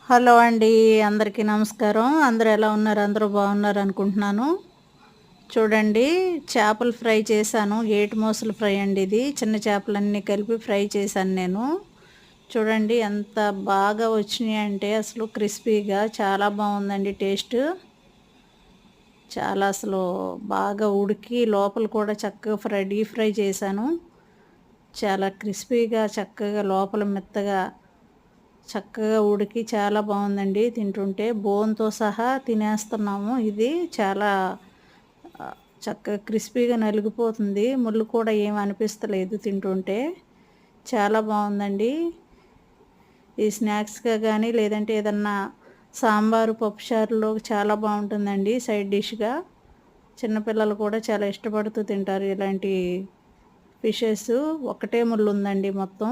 Hello అండి. అందరికీ నమస్కారం. అందరూ ఎలా ఉన్నారు? అందరూ బాగున్నారు అనుకుంటున్నాను. చూడండి, చేపలు ఫ్రై చేశాను. ఏటి మోసలు ఫ్రై అండి ఇది. చిన్న చేపలన్నీ కలిపి ఫ్రై చేశాను నేను. చూడండి ఎంత బాగా వచ్చినాయంటే అసలు క్రిస్పీగా చాలా బాగుందండి టేస్ట్. చాలా అసలు బాగా ఉడికి లోపల కూడా చక్కగా డీప్ ఫ్రై చేశాను. చాలా క్రిస్పీగా చక్కగా లోపల మెత్తగా చక్కగా ఉడికి చాలా బాగుందండి. తింటుంటే బోన్‌తో సహా తినేస్తున్నాము. ఇది చాలా చక్కగా క్రిస్పీగా నలిగిపోతుంది. ముళ్ళు కూడా ఏమి అనిపిస్తలేదు తింటుంటే. చాలా బాగుందండి. ఈ స్నాక్స్‌గా గానీ, లేదంటే ఏదన్నా సాంబారు, పప్పుచారులో చాలా బాగుంటుందండి సైడ్ డిష్‌గా. చిన్నపిల్లలు కూడా చాలా ఇష్టపడుతూ తింటారు ఇలాంటి ఫిషెస్. ఒక్కటే ముళ్ళు ఉందండి మొత్తం.